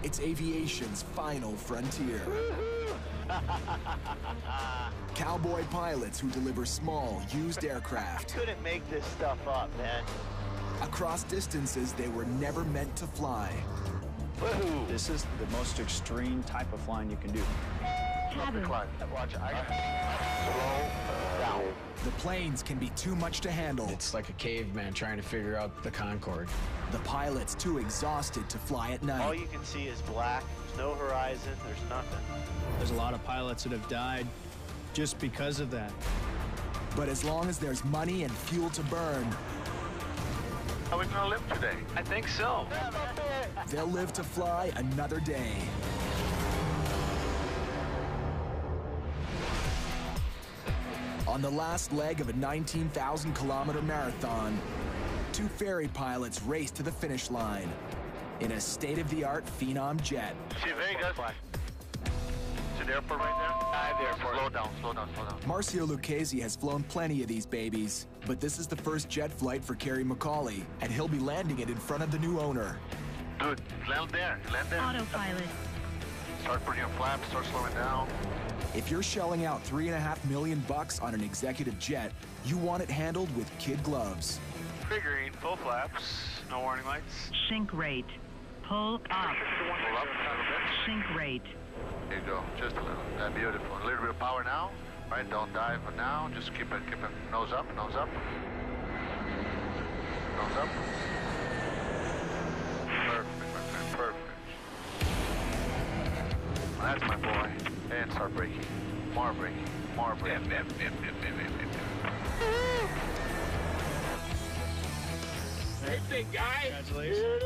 It's aviation's final frontier. Cowboy pilots who deliver small, used aircraft. Couldn't make this stuff up, man. Across distances they were never meant to fly. Woohoo! This is the most extreme type of flying you can do. Cabin. Watch it. Slow down. The planes can be too much to handle. It's like a caveman trying to figure out the Concorde. The pilot's too exhausted to fly at night. All you can see is black. There's no horizon. There's nothing. There's a lot of pilots that have died just because of that. But as long as there's money and fuel to burn, Are we gonna live today? I think so. they'll live to fly another day. On the last leg of a 19,000-kilometer marathon, two ferry pilots race to the finish line in a state-of-the-art Phenom jet. See Vegas? See the airport right there? The airport. Slow down, slow down, slow down. Marcio Lucchese has flown plenty of these babies, but this is the first jet flight for Kerry McCauley, and he'll be landing it in front of the new owner. Dude, land there, land there. Autopilot. Start putting your flaps, start slowing down. If you're shelling out $3.5 million on an executive jet, you want it handled with kid gloves. Figuring, full flaps, no warning lights. Sink rate. Pull up. Pull up a little bit. Sink rate. There you go, just a little. That's beautiful. A little bit of power now. Right, don't dive for now. Just keep it nose up, nose up. Nose up. Perfect, my friend, perfect. That's my boy. And start braking. More braking, more braking. Hey, big guy. Congratulations.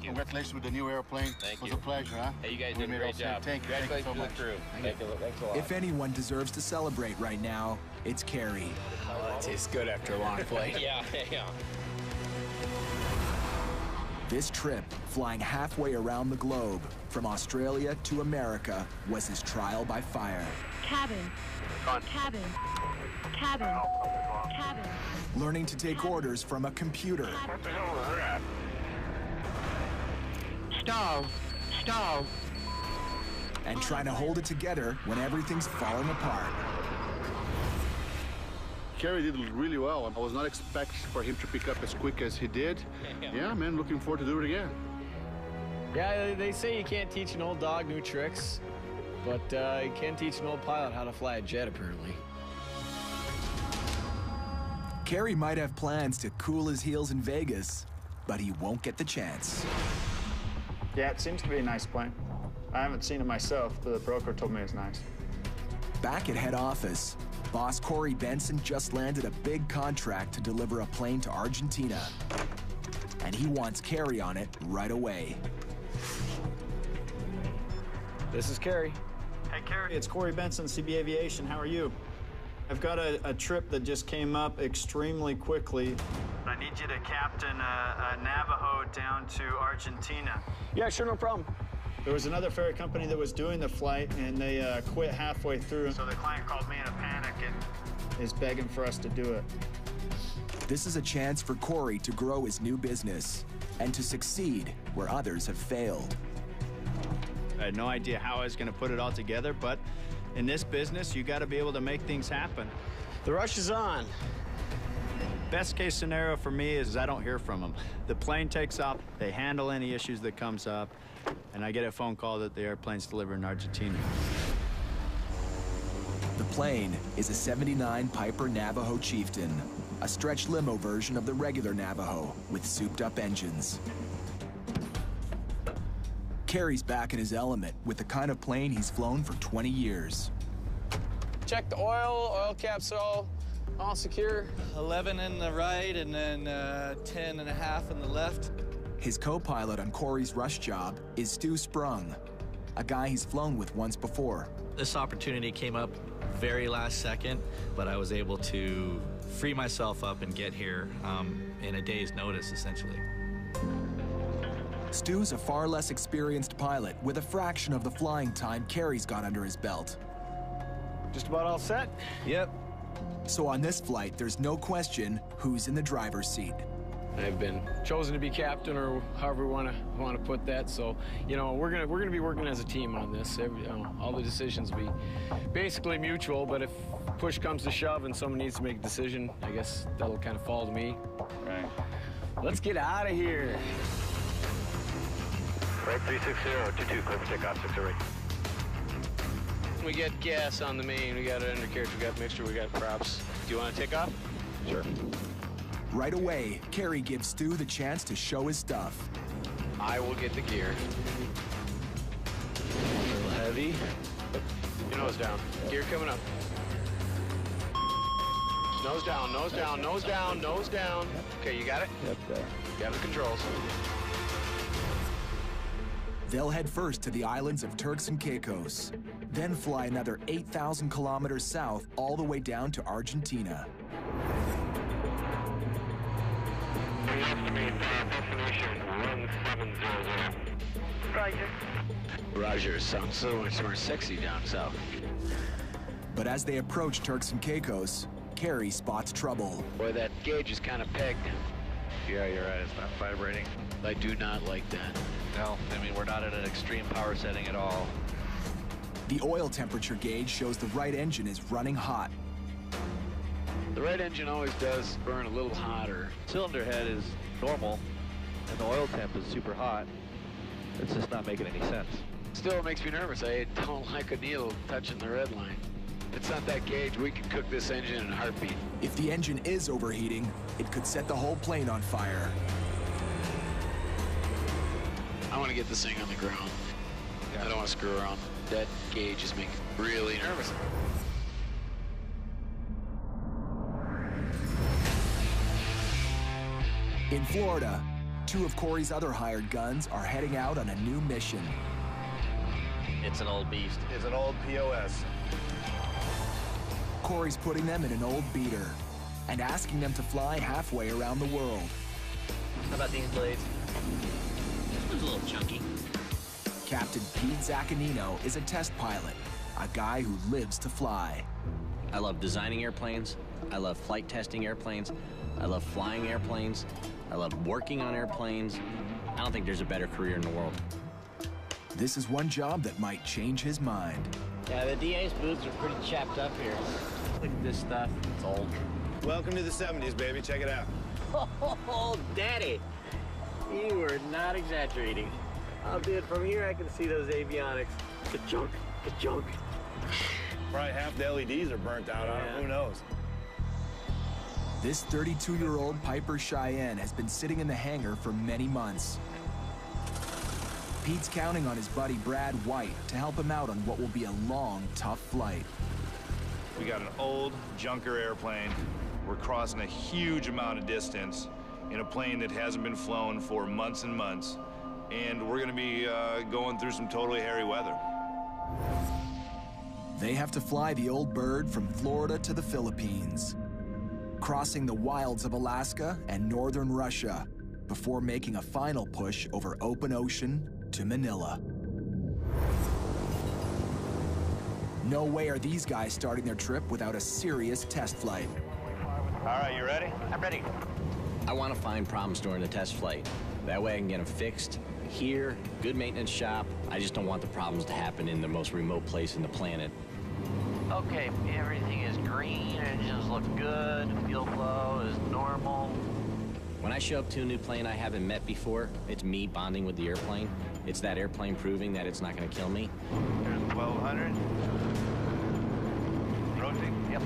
Congratulations with the new airplane. Thank it was you. a pleasure, huh? Hey, you guys We did a made great all job. Thank you so Congratulations much. to the crew. Thanks a lot. If anyone deserves to celebrate right now, it's Kerry. Oh, that tastes good after a long flight. Yeah. This trip, flying halfway around the globe, from Australia to America, was his trial by fire. Cabin. Cabin. Cabin. Cabin. Learning to take orders from a computer. Stall. Stall. And trying to hold it together when everything's falling apart. Kerry did really well. I was not expecting for him to pick up as quick as he did. Yeah, man, looking forward to do it again. Yeah, they say you can't teach an old dog new tricks, but you can teach an old pilot how to fly a jet, apparently. Kerry might have plans to cool his heels in Vegas, but he won't get the chance. Yeah, it seems to be a nice plane. I haven't seen it myself, but the broker told me it's nice. Back at head office, boss Corey Benson just landed a big contract to deliver a plane to Argentina. And he wants Kerry on it right away. This is Kerry. Hey, Kerry, it's Corey Benson, CB Aviation. How are you? I've got a trip that just came up extremely quickly. I need you to captain a Navajo down to Argentina. Yeah, sure, no problem. There was another ferry company that was doing the flight, and they quit halfway through. So the client called me in a panic and is begging for us to do it. This is a chance for Corey to grow his new business and to succeed where others have failed. I had no idea how I was going to put it all together, but in this business, you got to be able to make things happen. The rush is on. Best case scenario for me is I don't hear from them. The plane takes off, they handle any issues that comes up, and I get a phone call that the airplane's delivered in Argentina. The plane is a '79 Piper Navajo Chieftain, a stretch limo version of the regular Navajo with souped-up engines. Kerry's back in his element with the kind of plane he's flown for 20 years. Check the oil caps are all secure. 11 in the right and then 10 and a half in the left. His co-pilot on Corey's rush job is Stu Sprung, a guy he's flown with once before. This opportunity came up very last second, but I was able to free myself up and get here in a day's notice, essentially. Stu's a far less experienced pilot with a fraction of the flying time Kerry's got under his belt. Just about all set? Yep. So on this flight, there's no question who's in the driver's seat. I've been chosen to be captain, or however we want to put that. So, you know, we're gonna be working as a team on this. All the decisions will be basically mutual. But if push comes to shove and someone needs to make a decision, I guess that'll kind of fall to me. Right. Let's get out of here. Right 360, 22, clear for takeoff, 608. We got gas on the main. We got an undercarriage. We got mixture. We got props. Do you want to take off? Sure. Right away, Kerry gives Stu the chance to show his stuff. I will get the gear. A little heavy. Your nose down. Gear coming up. Nose down, nose down, nose down, nose down. Okay, you got it? Yep, there. Got the controls. They'll head first to the islands of Turks and Caicos, then fly another 8,000 kilometers south all the way down to Argentina. We estimate destination 1700. Roger. Roger, sounds so much more sexy down south. But as they approach Turks and Caicos, Kerry spots trouble. Boy, that gauge is kind of pegged. Yeah, you're right. It's not vibrating. I do not like that. No, I mean, we're not at an extreme power setting at all. The oil temperature gauge shows the right engine is running hot. The right engine always does burn a little hotter. Cylinder head is normal, and the oil temp is super hot. It's just not making any sense. Still, it makes me nervous. I don't like a needle touching the red line. It's not that gauge. We can cook this engine in a heartbeat. If the engine is overheating, it could set the whole plane on fire. I want to get this thing on the ground. I don't want to screw around. That gauge is making me really nervous. In Florida, two of Corey's other hired guns are heading out on a new mission. It's an old beast. It's an old POS. Corey's putting them in an old beater and asking them to fly halfway around the world. How about these blades? This one's a little chunky. Captain Pete Zaccanino is a test pilot, a guy who lives to fly. I love designing airplanes. I love flight testing airplanes. I love flying airplanes. I love working on airplanes. I don't think there's a better career in the world. This is one job that might change his mind. Yeah, the DA's booths are pretty chapped up here. Look at this stuff. It's old. Welcome to the 70s, baby. Check it out. Oh, Daddy. You are not exaggerating. Oh, dude, from here I can see those avionics. Ka-chunk, ka-chunk. Probably half the LEDs are burnt out on it. Who knows? This 32-year-old Piper Cheyenne has been sitting in the hangar for many months. Pete's counting on his buddy Brad White to help him out on what will be a long, tough flight. We got an old junker airplane. We're crossing a huge amount of distance in a plane that hasn't been flown for months and months. And we're gonna be going through some totally hairy weather. They have to fly the old bird from Florida to the Philippines, crossing the wilds of Alaska and northern Russia before making a final push over open ocean to Manila. No way are these guys starting their trip without a serious test flight. All right, you ready? I'm ready. I want to find problems during the test flight. That way I can get them fixed here, good maintenance shop. I just don't want the problems to happen in the most remote place in the planet. Okay, everything is green, engines look good, fuel flow is normal. When I show up to a new plane I haven't met before, it's me bonding with the airplane. It's that airplane proving that it's not going to kill me. There's 1200. Rotate. Yep.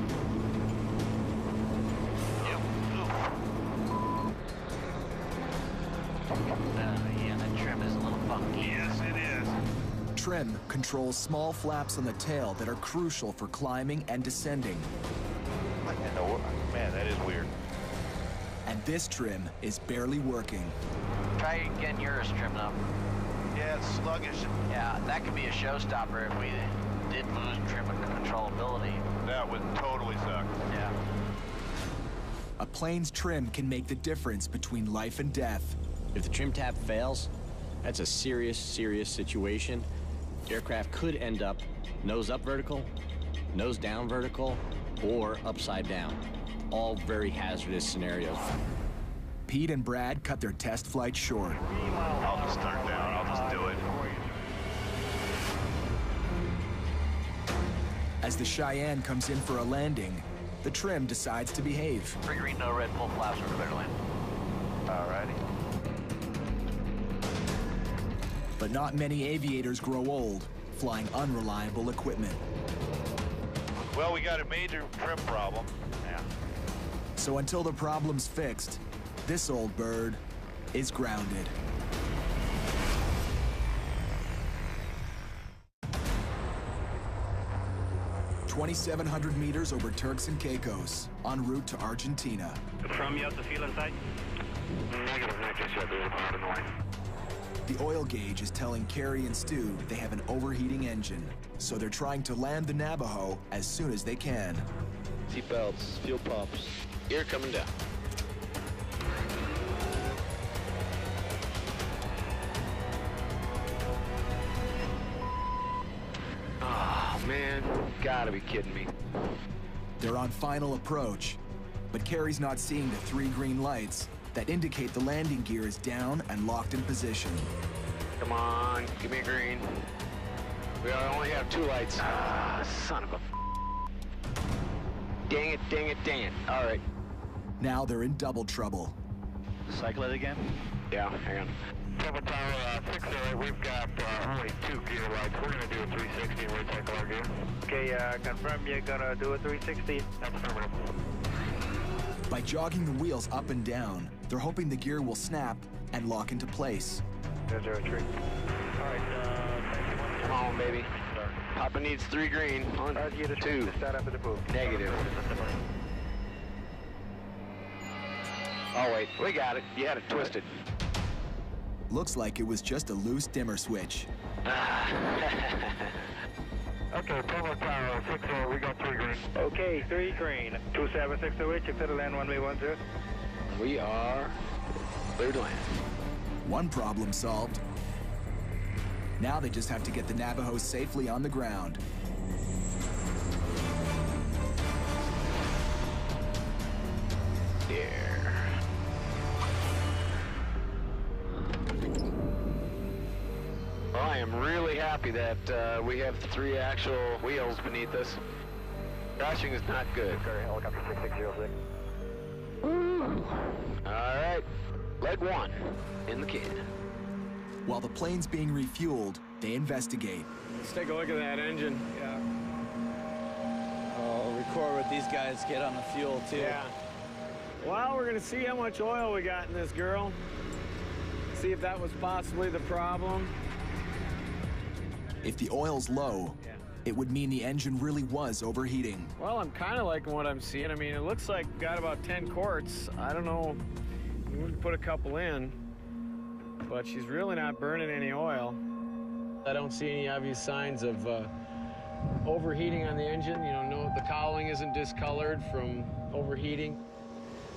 Yeah, that trim is a little funky. Yes, it is. Trim controls small flaps on the tail that are crucial for climbing and descending. Man, that is weird. And this trim is barely working. Try getting yours trimmed up. Yeah, it's sluggish. Yeah, that could be a showstopper if we did lose trim controllability. That would totally suck. Yeah. A plane's trim can make the difference between life and death. If the trim tab fails, that's a serious, serious situation. Aircraft could end up nose up vertical, nose down vertical, or upside down. All very hazardous scenarios. Pete and Brad cut their test flight short. I'll just start down. I'll just do it. As the Cheyenne comes in for a landing, the trim decides to behave. 3 green, no red, full flaps for clear to land. Alrighty. But not many aviators grow old, flying unreliable equipment. Well, we got a major trim problem. Yeah. So until the problem's fixed, this old bird is grounded. "2,700 meters over Turks and Caicos, en route to Argentina. From you have the fuel inside? Negative, not just yet. There's a part in the way. The oil gauge is telling Carrie and Stu they have an overheating engine, so they're trying to land the Navajo as soon as they can. Seatbelts, fuel pumps. Gear coming down. Oh, man. Gotta be kidding me. They're on final approach, but Carrie's not seeing the 3 green lights that indicate the landing gear is down and locked in position. Come on, give me a green. We only have 2 lights. Ah, son of a... Dang it, dang it, dang it. All right. Now they're in double trouble. Cycle it again? Yeah, hang on. Purple Tower 608, we've got only 2 gear lights. We're going to do a 360 and recycle our gear. Okay, confirm you're going to do a 360. That's affirmative. By jogging the wheels up and down, they're hoping the gear will snap and lock into place. 003. All right, come on, baby. Papa needs 3 green. 1, 2. Start up at the pool. Negative. Oh, wait, we got it. You had it twisted. Looks like it was just a loose dimmer switch. Okay, Purple Tower 60, we got 3 green. Okay, 3 green. 27608, you fit to land 1V10. We are clear to land. One problem solved. Now they just have to get the Navajo safely on the ground. There. Well, I am really happy that we have 3 actual wheels beneath us. Crashing is not good. Helicopter 6606. All right, leg 1 in the can. While the plane's being refueled, they investigate. Let's take a look at that engine. Yeah. I'll record what these guys get on the fuel, too. Yeah. Well, we're gonna see how much oil we got in this girl. See if that was possibly the problem. If the oil's low, it would mean the engine really was overheating. Well, I'm kind of liking what I'm seeing. I mean, it looks like we've got about 10 quarts. I don't know. We can put a couple in, but she's really not burning any oil. I don't see any obvious signs of overheating on the engine. You know, no, the cowling isn't discolored from overheating.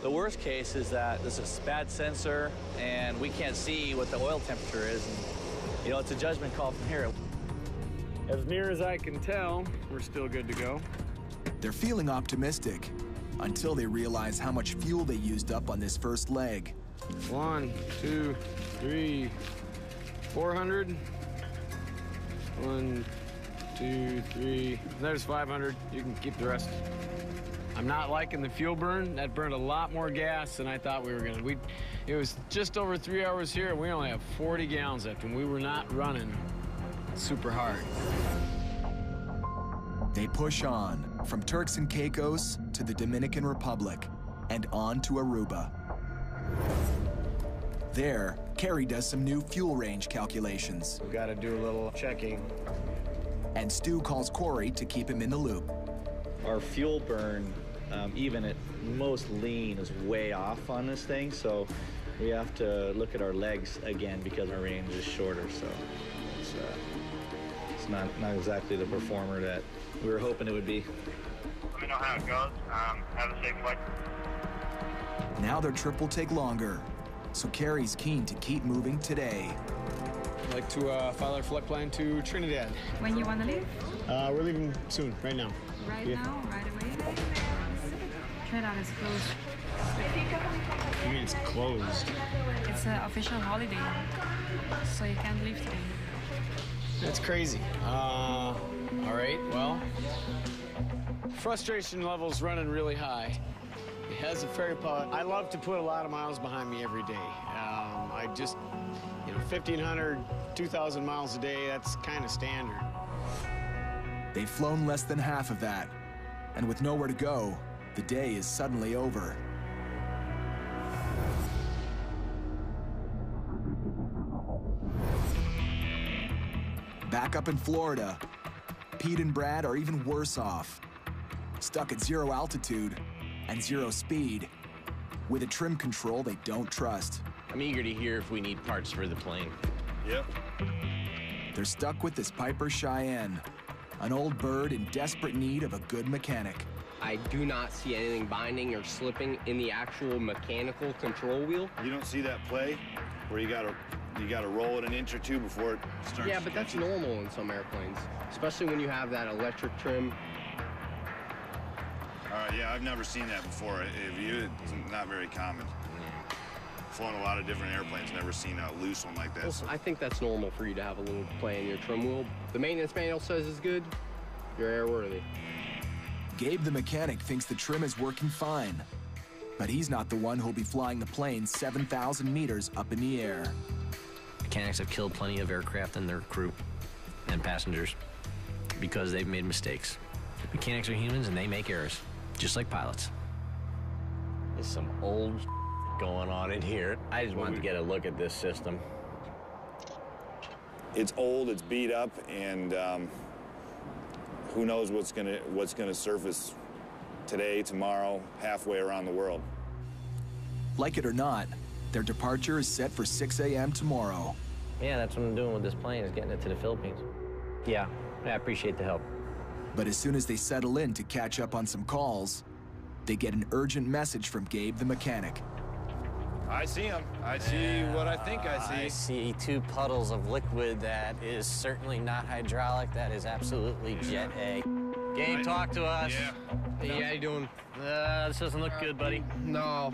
The worst case is that this is a bad sensor and we can't see what the oil temperature is. And, you know, it's a judgment call from here. As near as I can tell, we're still good to go. They're feeling optimistic until they realize how much fuel they used up on this first leg. 1, 2, 3, 400. 1, 2, 3. There's 500. You can keep the rest. I'm not liking the fuel burn. That burned a lot more gas than I thought we were gonna. It was just over 3 hours here. We only have 40 gallons left, and we were not running super hard. They push on from Turks and Caicos to the Dominican Republic and on to Aruba. There, Carrie does some new fuel range calculations. We've got to do a little checking. And Stu calls Corey to keep him in the loop. Our fuel burn, even at most lean, is way off on this thing, so we have to look at our legs again because our range is shorter, so it's not exactly the performer that we were hoping it would be. Let me know how it goes. Have a safe flight. Now their trip will take longer, so Carrie's keen to keep moving today. I'd like to file our flight plan to Trinidad. When you want to leave? We're leaving soon, right now. Right now, right away? Trinidad is closed. You mean it's closed? It's an official holiday, so you can't leave today. That's crazy. All right, well, frustration level's running really high. As a ferry pilot, I love to put a lot of miles behind me every day. I just, 1,500, 2,000 miles a day, that's kind of standard. They've flown less than half of that, and with nowhere to go, the day is suddenly over. Back up in Florida, Pete and Brad are even worse off. Stuck at 0 altitude and 0 speed, with a trim control they don't trust. I'm eager to hear if we need parts for the plane. Yep. They're stuck with this Piper Cheyenne, an old bird in desperate need of a good mechanic. I do not see anything binding or slipping in the actual mechanical control wheel. You don't see that play where you gotta roll it an inch or two before it starts. Yeah, but that's normal in some airplanes, especially when you have that electric trim. Yeah, I've never seen that before. It's not very common. Flown a lot of different airplanes, never seen a loose one like that. Well, I think that's normal for you to have a little play in your trim wheel. The maintenance manual says it's good. You're airworthy. Gabe the mechanic thinks the trim is working fine, but he's not the one who'll be flying the plane 7,000 meters up in the air. Mechanics have killed plenty of aircraft and their crew and passengers because they've made mistakes. Mechanics are humans and they make errors, just like pilots. There's some old going on in here. I just wanted to get a look at this system. It's old, it's beat up, and who knows what's gonna surface today, tomorrow, halfway around the world. Like it or not, their departure is set for 6 a.m. tomorrow. Yeah, that's what I'm doing with this plane, is getting it to the Philippines. Yeah, I appreciate the help. But as soon as they settle in to catch up on some calls, they get an urgent message from Gabe the mechanic. I see him. I see what I think I see. I see 2 puddles of liquid that is certainly not hydraulic. That is absolutely Jet A. Gabe, talk to us. Yeah. Hey, how you doing? This doesn't look good, buddy. No,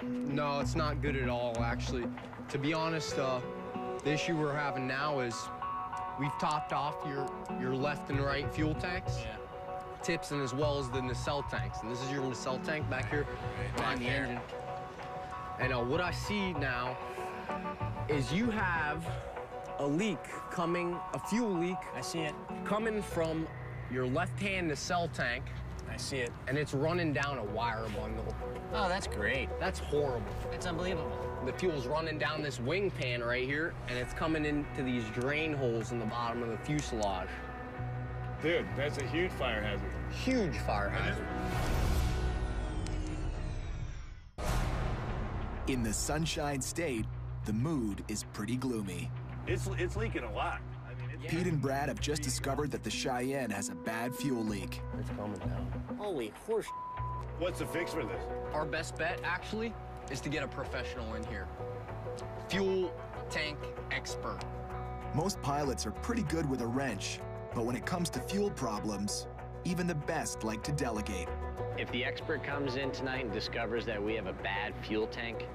it's not good at all, actually. To be honest, the issue we're having now is we've topped off your left and right fuel tanks. Yeah. Tips and as well as the nacelle tanks. And this is your nacelle tank back here behind the engine. And what I see now is you have a leak coming, a fuel leak. I see it. Coming from your left-hand nacelle tank. I see it. And it's running down a wire bundle. Oh, that's great. That's horrible. It's unbelievable. The fuel's running down this wing pan right here, and it's coming into these drain holes in the bottom of the fuselage. Dude, that's a huge fire hazard. Huge fire hazard. In the Sunshine State, the mood is pretty gloomy. It's leaking a lot. Pete and Brad have just discovered that the Cheyenne has a bad fuel leak. It's coming down. Holy horse. What's the fix for this? Our best bet, actually, is to get a professional in here. Fuel tank expert. Most pilots are pretty good with a wrench, but when it comes to fuel problems, even the best like to delegate. If the expert comes in tonight and discovers that we have a bad fuel tank,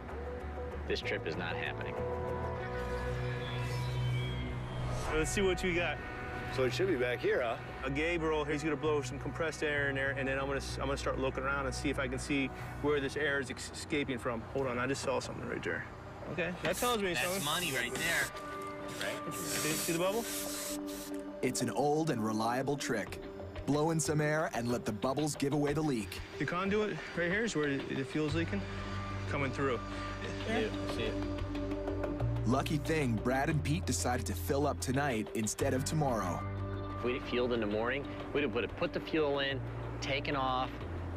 this trip is not happening. Let's see what you got. So it should be back here, huh? Gabriel, he's gonna blow some compressed air in there, and then I'm gonna start looking around and see if I can see where this air is escaping from. Hold on, I just saw something right there. Okay, that tells me something. That's money right there. Right? See the bubble? It's an old and reliable trick. Blow in some air and let the bubbles give away the leak. The conduit right here is where the fuel's leaking, coming through. Yeah, see it. Lucky thing, Brad and Pete decided to fill up tonight instead of tomorrow. If we'd fueled in the morning, we'd have put the fuel in, taken off,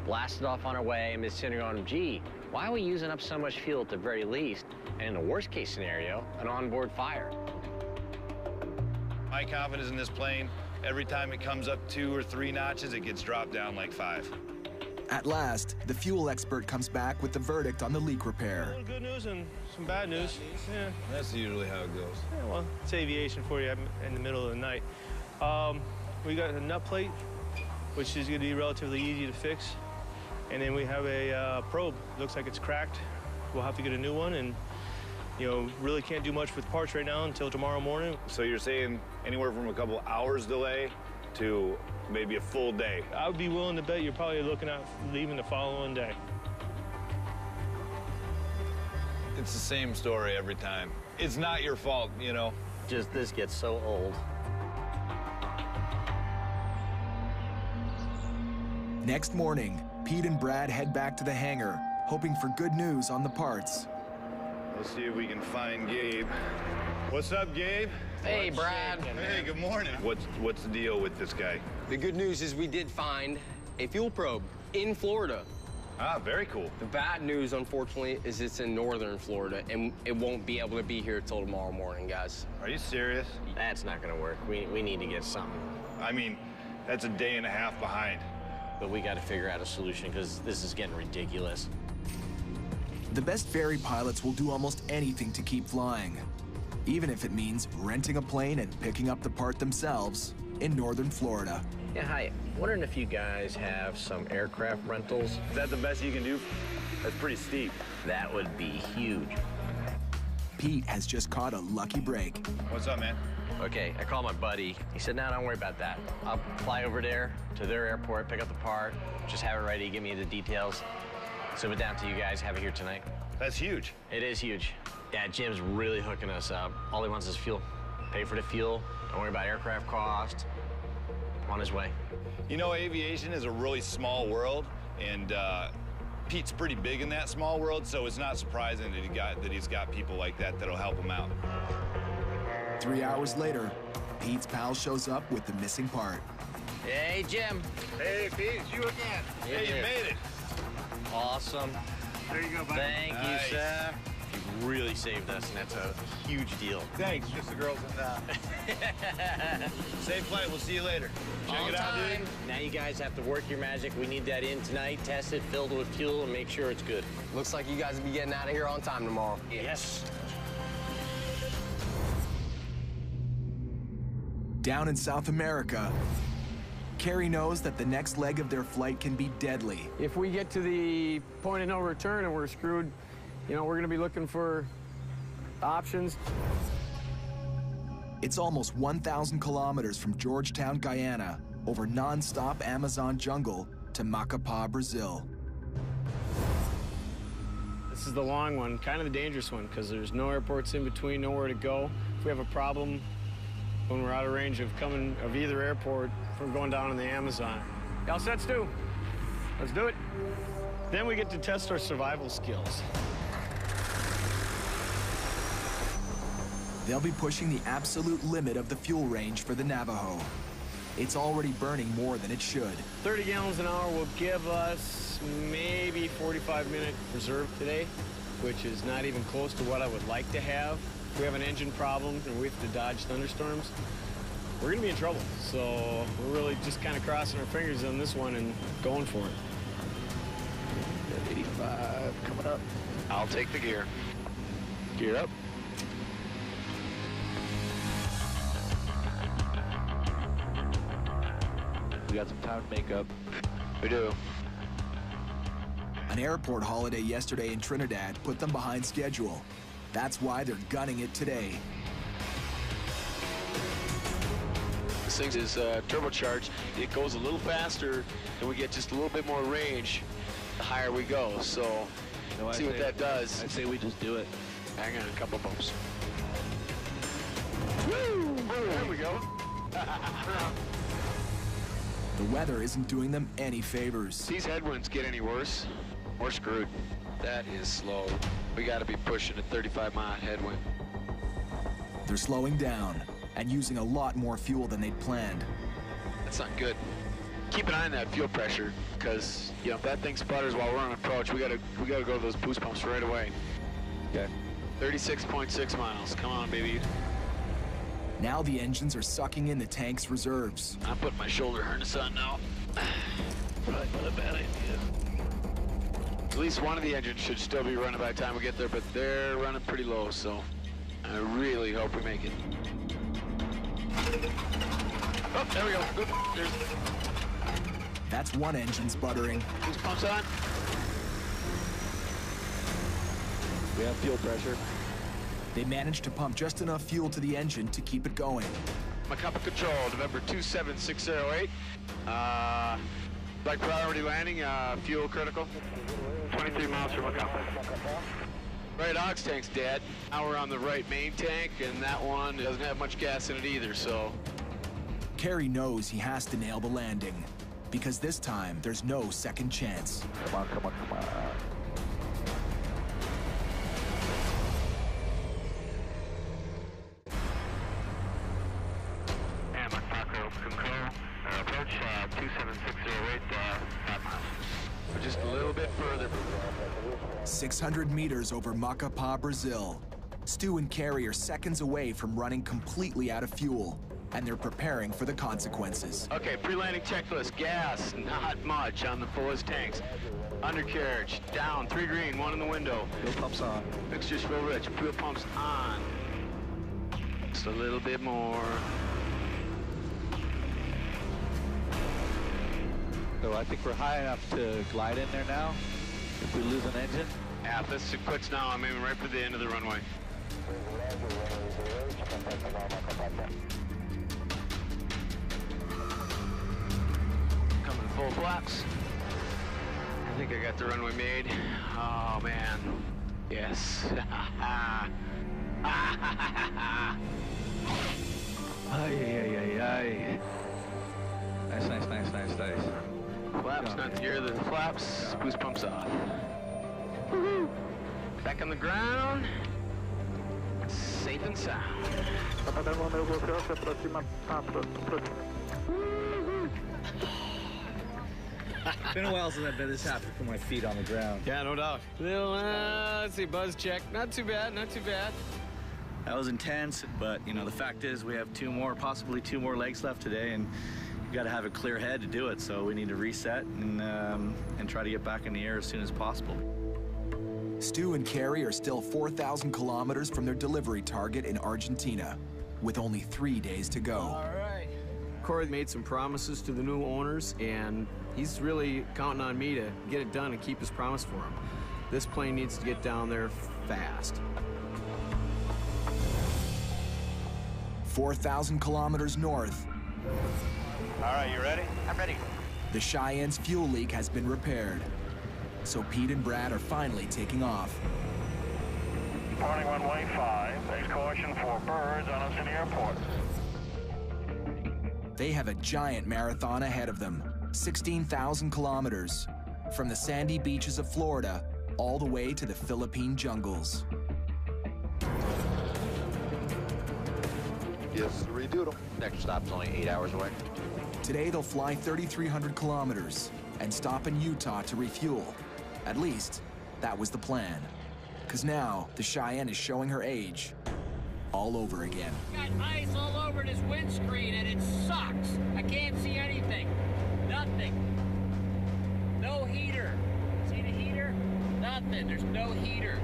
blasted off on our way, and been sitting on, gee, why are we using up so much fuel at the very least? And in the worst case scenario, an onboard fire. My confidence in this plane, every time it comes up 2 or 3 notches, it gets dropped down like 5. At last, the fuel expert comes back with the verdict on the leak repair. A little good news and some bad news. Yeah. That's usually how it goes. Yeah, well, it's aviation for you in the middle of the night. We got a nut plate, which is going to be relatively easy to fix. And then we have a probe. Looks like it's cracked we'll have to get a new one, and you know, really can't do much with parts right now until tomorrow morning. So you're saying anywhere from a couple hours delay to maybe a full day? I would be willing to bet you're probably looking at leaving the following day. It's the same story every time. It's not your fault, you know. Just this gets so old. Next morning, Pete and Brad head back to the hangar, hoping for good news on the parts. Let's see if we can find Gabe. What's up, Gabe? Hey, Brad. Hey, good morning. What's the deal with this guy? The good news is we did find a fuel probe in Florida. Ah, very cool. The bad news, unfortunately, is it's in northern Florida, and it won't be able to be here till tomorrow morning, guys. Are you serious? That's not gonna work. We need to get something. I mean, that's a day and a half behind. But we gotta figure out a solution, because this is getting ridiculous. The best ferry pilots will do almost anything to keep flying, even if it means renting a plane and picking up the part themselves in northern Florida. Yeah, hi. Wondering if you guys have some aircraft rentals? Is that the best you can do? That's pretty steep. That would be huge. Pete has just caught a lucky break. What's up, man? Okay, I called my buddy. He said, no, don't worry about that. I'll fly over there to their airport, pick up the part, just have it ready, give me the details. Send it down to you guys, have it here tonight. That's huge. It is huge. Yeah, Jim's really hooking us up. All he wants is fuel. Pay for the fuel, don't worry about aircraft cost. On his way. You know, aviation is a really small world, and Pete's pretty big in that small world, so it's not surprising that he's got people like that that'll help him out. 3 hours later, Pete's pal shows up with the missing part. Hey, Jim. Hey, Pete, it's you again. Hey, you made it. Awesome. There you go, buddy. Thank you, sir. You really saved us, and that's a huge deal. Thanks. Just the girls and safe flight. We'll see you later. Check it out, dude. Now you guys have to work your magic. We need that in tonight, test it, filled with fuel, and make sure it's good. Looks like you guys will be getting out of here on time tomorrow. Yes. Down in South America, Carrie knows that the next leg of their flight can be deadly. If we get to the point of no return and we're screwed, you know, we're gonna be looking for options. It's almost 1,000 kilometers from Georgetown, Guyana, over non-stop Amazon jungle to Macapá, Brazil. This is the long one, kind of the dangerous one, because there's no airports in between, nowhere to go. If we have a problem when we're out of range of either airport, from going down in the Amazon. Y'all set, Stu? Let's do it. Then we get to test our survival skills. They'll be pushing the absolute limit of the fuel range for the Navajo. It's already burning more than it should. 30 gallons an hour will give us maybe 45-minute reserve today, which is not even close to what I would like to have. If we have an engine problem and we have to dodge thunderstorms, we're gonna be in trouble. So we're really just kind of crossing our fingers on this one and going for it. 85 coming up. I'll take the gear. Gear up. We got some time to make up. We do. An airport holiday yesterday in Trinidad put them behind schedule. That's why they're gunning it today. This thing is turbocharged. It goes a little faster, and we get just a little bit more range the higher we go. So, see what that does. I'd say we just do it. Hang on, a couple bumps. Woo! There we go. The weather isn't doing them any favors. These headwinds get any worse, we're screwed. That is slow. We got to be pushing a 35-mile headwind. They're slowing down and using a lot more fuel than they'd planned. That's not good. Keep an eye on that fuel pressure, because if that thing sputters while we're on approach, we gotta go to those boost pumps right away. Okay. 36.6 miles. Come on, baby. Now the engines are sucking in the tank's reserves. I'm putting my shoulder harness on now. Probably not a bad idea. At least one of the engines should still be running by the time we get there, but they're running pretty low, so I really hope we make it. Oh, there we go. Good. There's... That's one engine sputtering. Boost pumps on. We have fuel pressure. They managed to pump just enough fuel to the engine to keep it going. Macapa Control, November 27608. Like priority landing, fuel critical. 23 miles from Macapa. Right aux tank's dead. Now we're on the right main tank, and that one doesn't have much gas in it either, so. Kerry knows he has to nail the landing, because this time there's no second chance. Come on, come on, come on. And Macapa Control, approach 27608, 5 miles. Just a little bit further. 600 meters over Macapá, Brazil. Stu and Kerry are seconds away from running completely out of fuel, and they're preparing for the consequences. Okay, pre-landing checklist. Gas, not much on the fullest tanks. Undercarriage, down, 3 green, 1 in the window. Fuel pumps on. Mixture's fuel rich, fuel pumps on. Just a little bit more. So I think we're high enough to glide in there now. If we lose an engine. Yeah, if this quits now, I'm aiming right for the end of the runway. Coming full flaps. I think I got the runway made. Oh, man. Yes. Ay, ay, ay, ay. Nice, nice, nice, nice, nice. Flaps, not the gear, the flaps. Boost pumps off. Woohoo! Back on the ground. Safe and sound. It's been a while since I've been this happy to put my feet on the ground. Yeah, no doubt. Little, let's see, buzz check. Not too bad, not too bad. That was intense, but you know, the fact is we have possibly two more legs left today, and you got to have a clear head to do it. So we need to reset and try to get back in the air as soon as possible. Stu and Kerry are still 4,000 kilometers from their delivery target in Argentina, with only 3 days to go. All right. Corey made some promises to the new owners, and he's really counting on me to get it done and keep his promise for him. This plane needs to get down there fast. 4,000 kilometers north. All right, you ready? I'm ready. The Cheyenne's fuel leak has been repaired, so Pete and Brad are finally taking off. Departing runway 5. Next caution for birds on us in the airport. They have a giant marathon ahead of them, 16,000 kilometers, from the sandy beaches of Florida all the way to the Philippine jungles. Yes, redoodle. Next stop's only 8 hours away. Today they'll fly 3,300 kilometers and stop in Utah to refuel. At least, that was the plan. Because now, the Cheyenne is showing her age all over again. Got ice all over this windscreen and it sucks. I can't see anything. Nothing. No heater. See the heater? Nothing. There's no heater.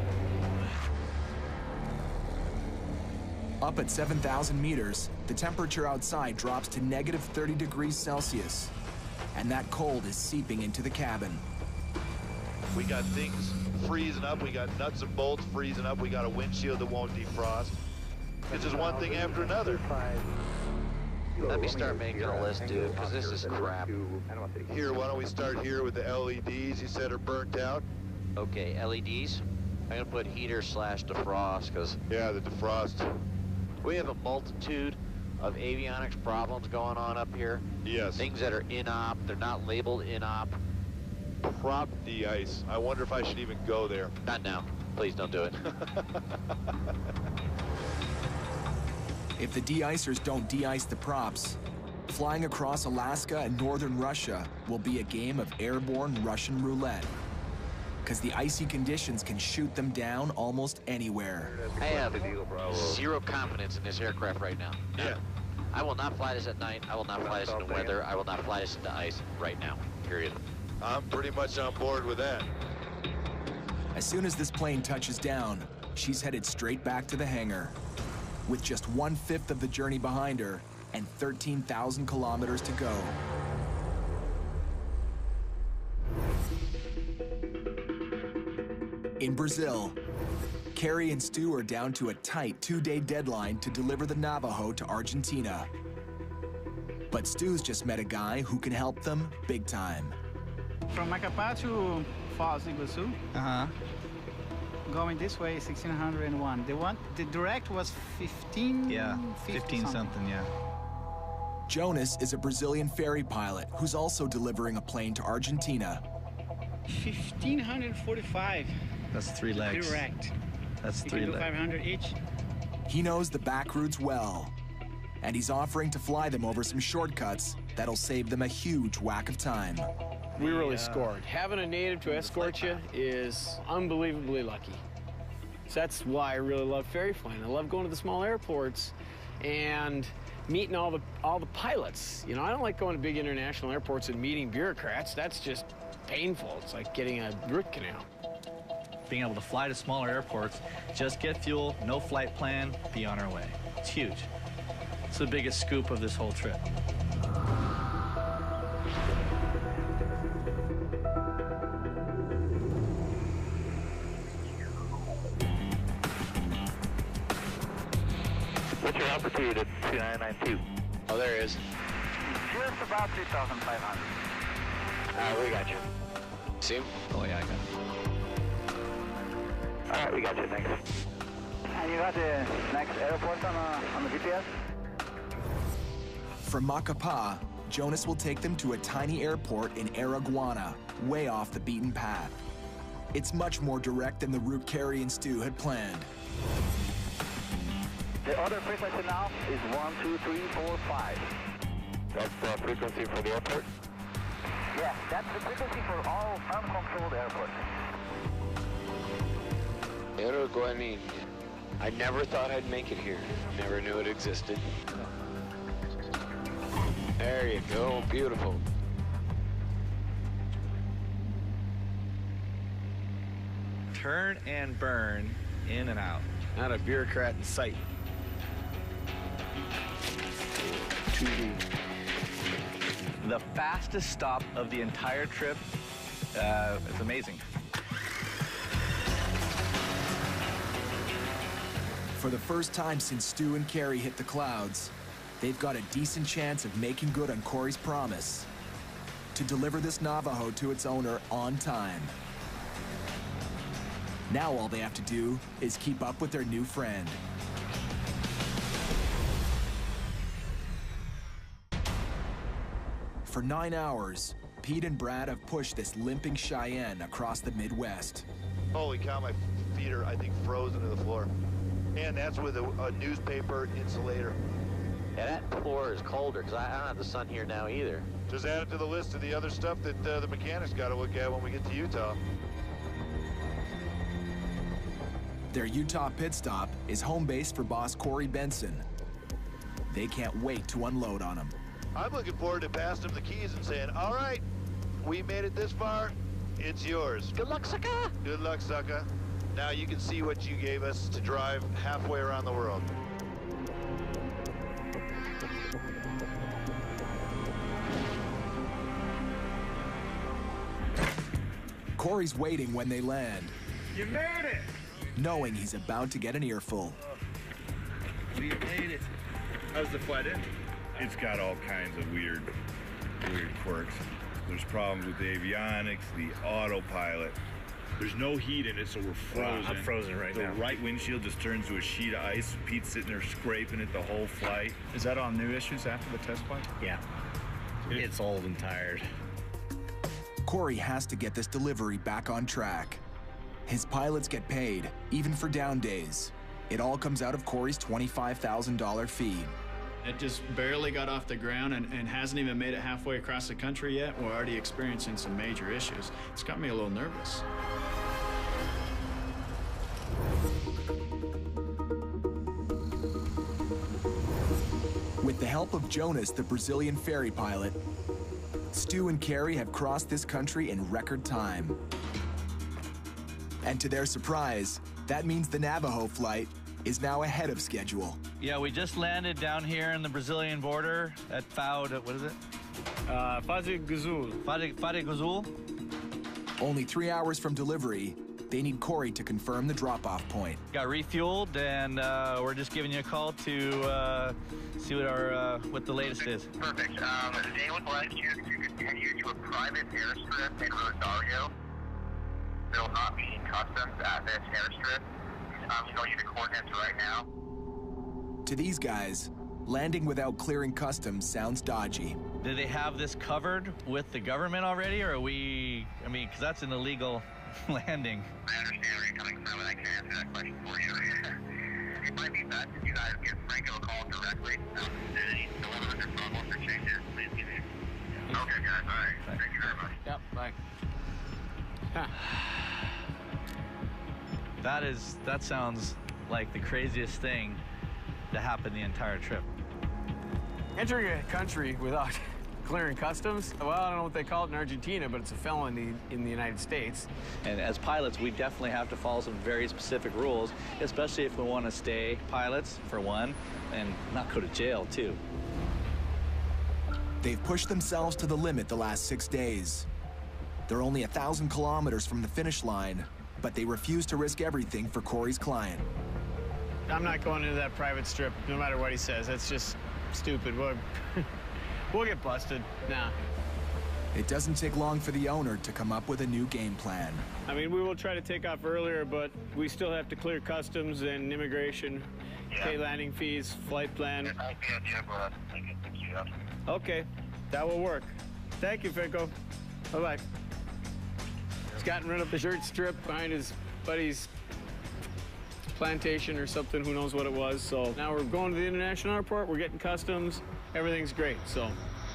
Up at 7,000 meters, the temperature outside drops to negative 30 degrees Celsius. And that cold is seeping into the cabin. We got things freezing up. We got nuts and bolts freezing up. We got a windshield that won't defrost. It's just one thing after another. Let me start making a list, dude, because this is crap. Here, why don't we start here with the LEDs you said are burnt out? Okay, LEDs. I'm going to put heater / defrost, because... Yeah, the defrost. We have a multitude of avionics problems going on up here. Yes. Things that are in-op, they're not labeled in-op. Prop de-ice. I wonder if I should even go there. Not now. Please don't do it. If the de-icers don't de-ice the props, flying across Alaska and northern Russia will be a game of airborne Russian roulette. Because the icy conditions can shoot them down almost anywhere. I have zero confidence in this aircraft right now. Yeah. I will not fly this at night. I will not fly this in the weather. I will not fly this into ice right now, period. I'm pretty much on board with that. As soon as this plane touches down, she's headed straight back to the hangar. With just 1/5 of the journey behind her and 13,000 kilometers to go. In Brazil, Carrie and Stu are down to a tight 2-day deadline to deliver the Navajo to Argentina. But Stu's just met a guy who can help them big time. From Macapá to Foz do Iguaçu, going this way, 1601. The direct was 15. Yeah, 15 something, yeah. Jonas is a Brazilian ferry pilot who's also delivering a plane to Argentina. 1545. That's 3 legs. Direct. That's You 3 can do legs. 500 each. He knows the back routes well, and he's offering to fly them over some shortcuts that'll save them a huge whack of time. We really scored. Having a native to escort you is unbelievably lucky. So that's why I really love ferry flying. I love going to the small airports and meeting all the pilots. You know, I don't like going to big international airports and meeting bureaucrats. That's just painful. It's like getting a root canal. Being able to fly to smaller airports, just get fuel, no flight plan, be on our way. It's huge. It's the biggest scoop of this whole trip. What's your altitude at 2992? Oh, there it is. Just about 2,500. We got you. See him? Oh, yeah, I got it. All right, we got you. Thanks. And you got the next airport on the GPS? From Macapá, Jonas will take them to a tiny airport in Araguana, way off the beaten path. It's much more direct than the route Carrie and Stu had planned. The other frequency now is 12345. That's the frequency for the airport? Yeah, that's the frequency for all uncontrolled airports. Araguanin. I never thought I'd make it here. Never knew it existed. There you go, beautiful. Turn and burn, in and out. Not a bureaucrat in sight. 2D. The fastest stop of the entire trip. It's amazing. For the first time since Stu and Carrie hit the clouds, they've got a decent chance of making good on Corey's promise to deliver this Navajo to its owner on time. Now all they have to do is keep up with their new friend. For 9 hours, Pete and Brad have pushed this limping Cheyenne across the Midwest. Holy cow, my feet are, I think, frozen to the floor. And that's with a newspaper insulator. Yeah, that floor is colder because I don't have the sun here now either. Just add it to the list of the other stuff that the mechanics got to look at when we get to Utah. Their Utah pit stop is home base for boss Corey Benson. They can't wait to unload on him. I'm looking forward to passing him the keys and saying, all right, we made it this far, it's yours. Good luck, sucker. Good luck, sucker. Now you can see what you gave us to drive halfway around the world. Corey's waiting when they land, You made it! knowing he's about to get an earful. We made it. How's the flight in? It's got all kinds of weird quirks. There's problems with the avionics, the autopilot. There's no heat in it, so we're frozen. I'm frozen right now. The right windshield just turns to a sheet of ice. Pete's sitting there scraping it the whole flight. Is that all new issues after the test flight? Yeah. It's old and tired. Corey has to get this delivery back on track. His pilots get paid, even for down days. It all comes out of Corey's $25,000 fee. It just barely got off the ground and hasn't even made it halfway across the country yet. We're already experiencing some major issues. It's got me a little nervous. With the help of Jonas, the Brazilian ferry pilot, Stu and Carrie have crossed this country in record time. And to their surprise, that means the Navajo flight is now ahead of schedule. Yeah, we just landed down here in the Brazilian border at what is it? Foz do Iguaçu. Foz do Iguaçu. Only 3 hours from delivery, They need Corey to confirm the drop-off point. Got refueled, and we're just giving you a call to see what the latest is. Perfect. They would like you to continue to a private airstrip in Rosario. They'll not be customs at this airstrip. I'm showing you the coordinates right now. To these guys, landing without clearing customs sounds dodgy. Do they have this covered with the government already, or are we, because that's an illegal landing. I understand where you're coming from, and I can answer that question for you. It might be best if you guys give Franco a call directly. If there's any deliveries or problems or changes, please give me. Okay, guys. All right. Thank you very much. Yep, bye. That sounds like the craziest thing to happen the entire trip. Entering a country without clearing customs, well, I don't know what they call it in Argentina, but it's a felony in the United States. And as pilots, we definitely have to follow some very specific rules, especially if we want to stay pilots, for one, and not go to jail, too. They've pushed themselves to the limit the last 6 days. They're only 1,000 kilometers from the finish line, but they refuse to risk everything for Corey's client. I'm not going into that private strip, no matter what he says. That's just stupid. We'll get busted. Nah. It doesn't take long for the owner to come up with a new game plan. I mean, we will try to take off earlier, but we still have to clear customs and immigration, pay landing fees, flight plan. Okay, that will work. Thank you, Finko. Bye-bye. He's gotten rid of the dirt strip behind his buddy's plantation or something, who knows what it was. So now we're going to the international airport, we're getting customs, everything's great, so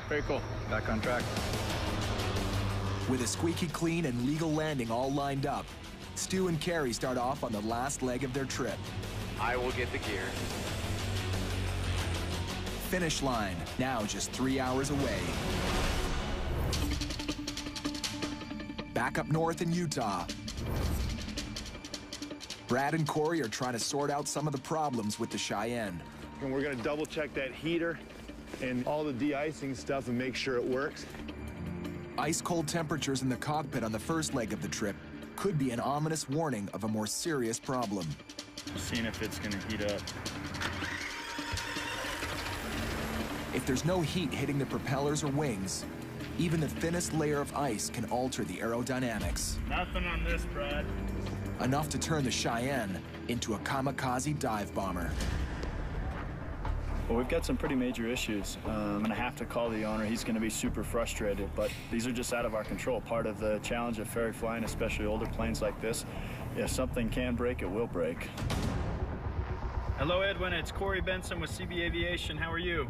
very cool. Back on track. With a squeaky clean and legal landing all lined up, Stu and Carrie start off on the last leg of their trip. I will get the gear. Finish line, now just 3 hours away. Back up north in Utah, Brad and Corey are trying to sort out some of the problems with the Cheyenne. And we're gonna double check that heater and all the de-icing stuff and make sure it works. Ice-cold temperatures in the cockpit on the first leg of the trip could be an ominous warning of a more serious problem. Seeing if it's gonna heat up. If there's no heat hitting the propellers or wings, even the thinnest layer of ice can alter the aerodynamics. Nothing on this, Brad. Enough to turn the Cheyenne into a kamikaze dive bomber. Well, we've got some pretty major issues. I'm gonna have to call the owner. He's gonna be super frustrated, but these are just out of our control. Part of the challenge of ferry flying, especially older planes like this. If something can break, it will break. Hello, Edwin. It's Corey Benson with CB Aviation. How are you?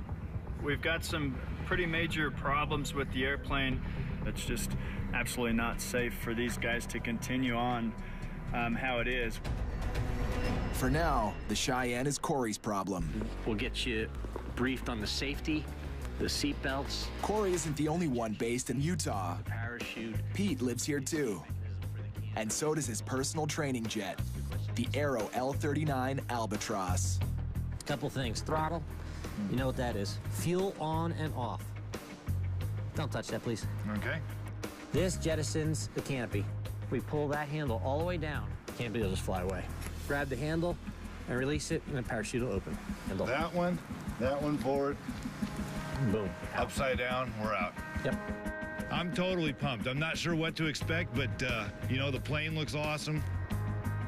We've got some pretty major problems with the airplane. It's just absolutely not safe for these guys to continue on how it is. For now, the Cheyenne is Corey's problem. We'll get you briefed on the safety, the seat belts. Corey isn't the only one based in Utah. Parachute. Pete lives here too. And so does his personal training jet, the Aero L-39 Albatross. Couple things. Throttle, you know what that is. Fuel on and off. Don't touch that, please. Okay. This jettisons the canopy. We pull that handle all the way down. Canopy will just fly away. Grab the handle and release it, and the parachute will open. Handle. That one forward. Boom. Upside down, we're out. Yep. I'm totally pumped. I'm not sure what to expect, but you know, the plane looks awesome.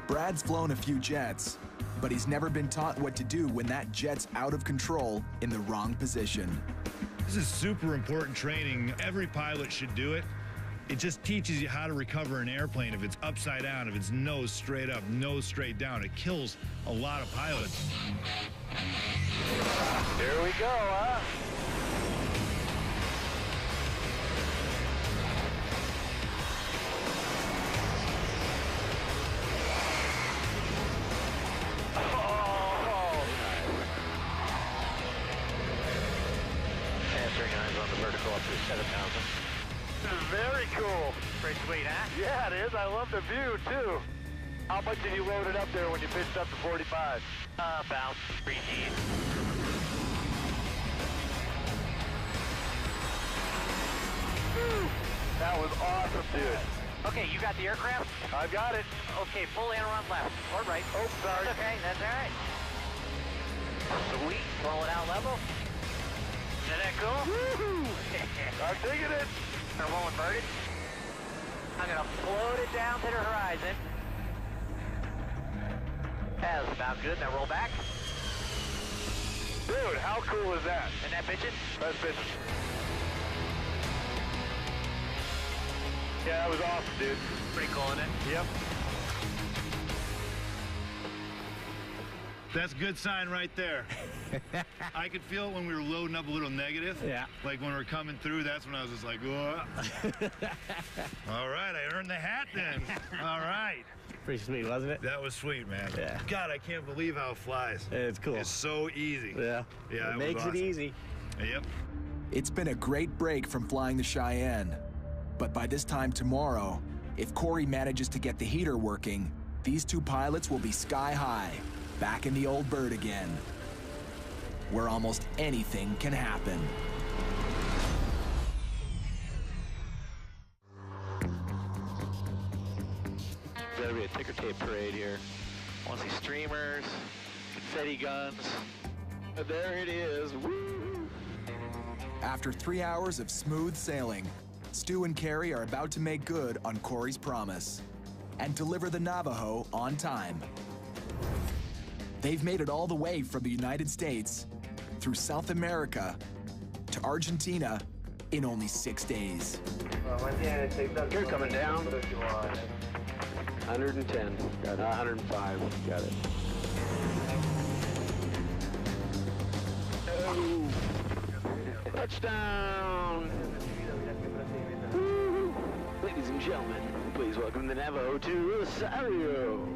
Brad's flown a few jets, but he's never been taught what to do when that jet's out of control in the wrong position. This is super important training. Every pilot should do it. It just teaches you how to recover an airplane if it's upside down, if it's nose straight up, nose straight down. It kills a lot of pilots. Here we go, huh? Answering eyes on the vertical up to 7,000. This is very cool. Pretty sweet, huh? Yeah, it is. I love the view, too. How much did you load it up there when you pitched up to 45? About 3 Gs. That was awesome, dude. Okay, you got the aircraft? I've got it. Okay, pull in, run left. Or right. Oh, sorry. That's okay, that's all right. Sweet, roll it out level. Isn't that cool? Woohoo! I'm digging it. Or roll inverted. I'm gonna float it down to the horizon. That's about good. Now roll back. Dude, how cool is that? Isn't that bitchin'? That's bitchin'. Yeah, that was awesome, dude. Pretty cool, isn't it? Yep. That's a good sign right there. I could feel it when we were loading up a little negative. Yeah. Like when we were coming through, that's when I was just like, whoa. All right, I earned the hat then. All right. Pretty sweet, wasn't it? That was sweet, man. Yeah. God, I can't believe how it flies. It's cool. It's so easy. Yeah. Yeah, it makes was awesome. it easy. Yep. It's been a great break from flying the Cheyenne. But by this time tomorrow, if Corey manages to get the heater working, these two pilots will be sky high, back in the old bird again, where almost anything can happen. There'll be a ticker tape parade here. I want to see streamers, confetti guns. There it is. Woo! After 3 hours of smooth sailing, Stu and Carrie are about to make good on Corey's promise and deliver the Navajo on time. They've made it all the way from the United States, through South America, to Argentina in only 6 days. You're coming down. 110. Got it. 105. Got it. Oh. Touchdown! Woo-hoo. Ladies and gentlemen, please welcome the Navajo to Rosario.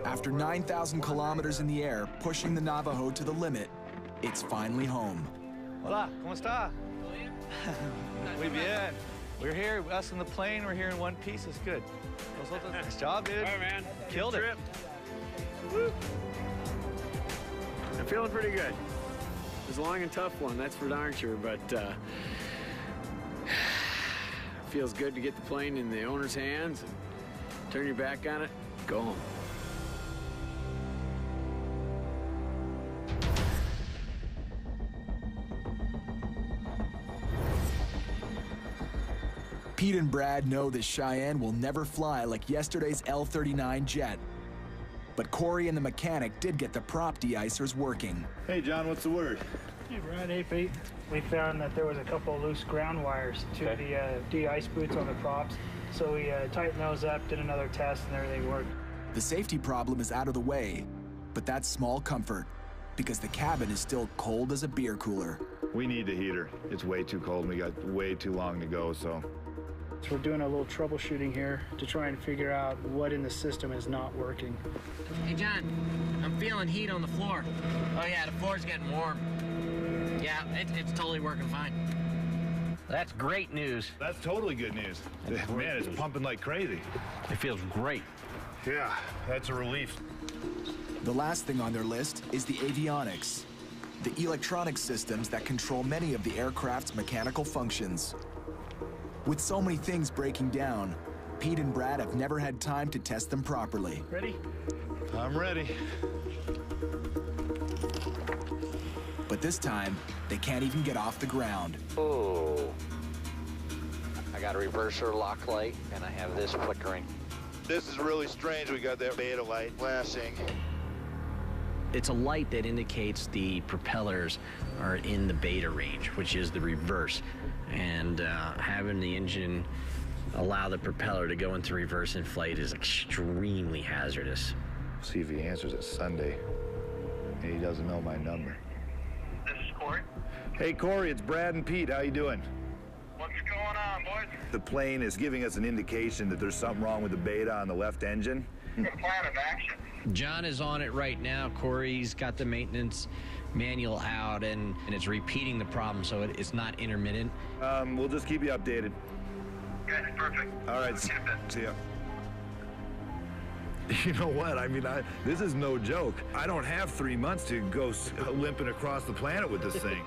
After 9,000 kilometers in the air, pushing the Navajo to the limit, it's finally home. Hola, ¿cómo está? Muy bien. We're here, us in the plane, we're here in one piece, it's good. Nice job, dude. All right, man. Killed Good it. trip. Woo. I'm feeling pretty good. It was a long and tough one, that's for darn sure, but feels good to get the plane in the owner's hands and turn your back on it, go home. Pete and Brad know this Cheyenne will never fly like yesterday's L-39 jet. But Corey and the mechanic did get the prop de-icers working. Hey, John, what's the word? Hey, Brad. Hey, Pete. We found that there was a couple of loose ground wires to the de-ice boots on the props. So we tightened those up, did another test, and everything worked. The safety problem is out of the way, but that's small comfort, because the cabin is still cold as a beer cooler. We need the heater. It's way too cold and we got way too long to go, so. So we're doing a little troubleshooting here to try and figure out what in the system is not working. Hey, John, I'm feeling heat on the floor. Oh, yeah, the floor's getting warm. Yeah, it's totally working fine. That's great news. That's totally good news. Man, it's pumping like crazy. It feels great. Yeah, that's a relief. The last thing on their list is the avionics, the electronic systems that control many of the aircraft's mechanical functions. With so many things breaking down, Pete and Brad have never had time to test them properly. Ready? I'm ready. But this time, they can't even get off the ground. Oh. I got a reverser lock light, and I have this flickering. This is really strange. We got that beta light flashing. It's a light that indicates the propellers are in the beta range, which is the reverse. And having the engine allow the propeller to go into reverse in flight is extremely hazardous. See if he answers it Sunday. And he doesn't know my number. This is Corey. Hey, Corey, it's Brad and Pete. How you doing? What's going on, boys? The plane is giving us an indication that there's something wrong with the beta on the left engine. Plan of action. John is on it right now. Corey's got the maintenance manual out, and it's repeating the problem, so it's not intermittent. We'll just keep you updated. Okay, perfect. All right, see ya. You know what? I mean, this is no joke. I don't have 3 months to go limping across the planet with this thing.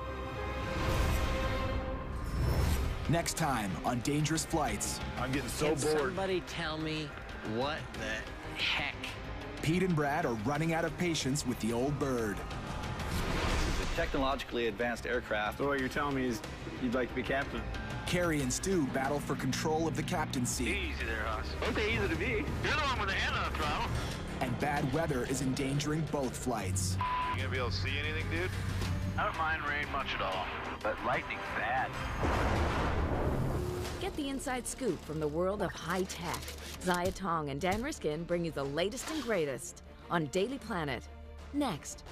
Next time on Dangerous Flights. I'm getting so Can bored. somebody tell me what the heck? Pete and Brad are running out of patience with the old bird. It's a technologically advanced aircraft. So what you're telling me is you'd like to be captain? Carrie and Stu battle for control of the captain's seat. Easy there, Hoss. Okay, easy to me. You're the one with the hand on the throttle. And bad weather is endangering both flights. You gonna be able to see anything, dude? I don't mind rain much at all, but lightning's bad. Get the inside scoop from the world of high tech. Zaya Tong and Dan Riskin bring you the latest and greatest on Daily Planet. Next,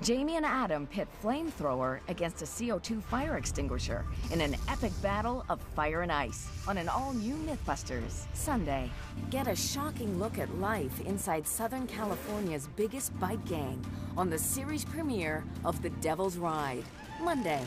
Jamie and Adam pit flamethrower against a CO2 fire extinguisher in an epic battle of fire and ice on an all-new Mythbusters Sunday. Get a shocking look at life inside Southern California's biggest bike gang on the series premiere of The Devil's Ride, Monday.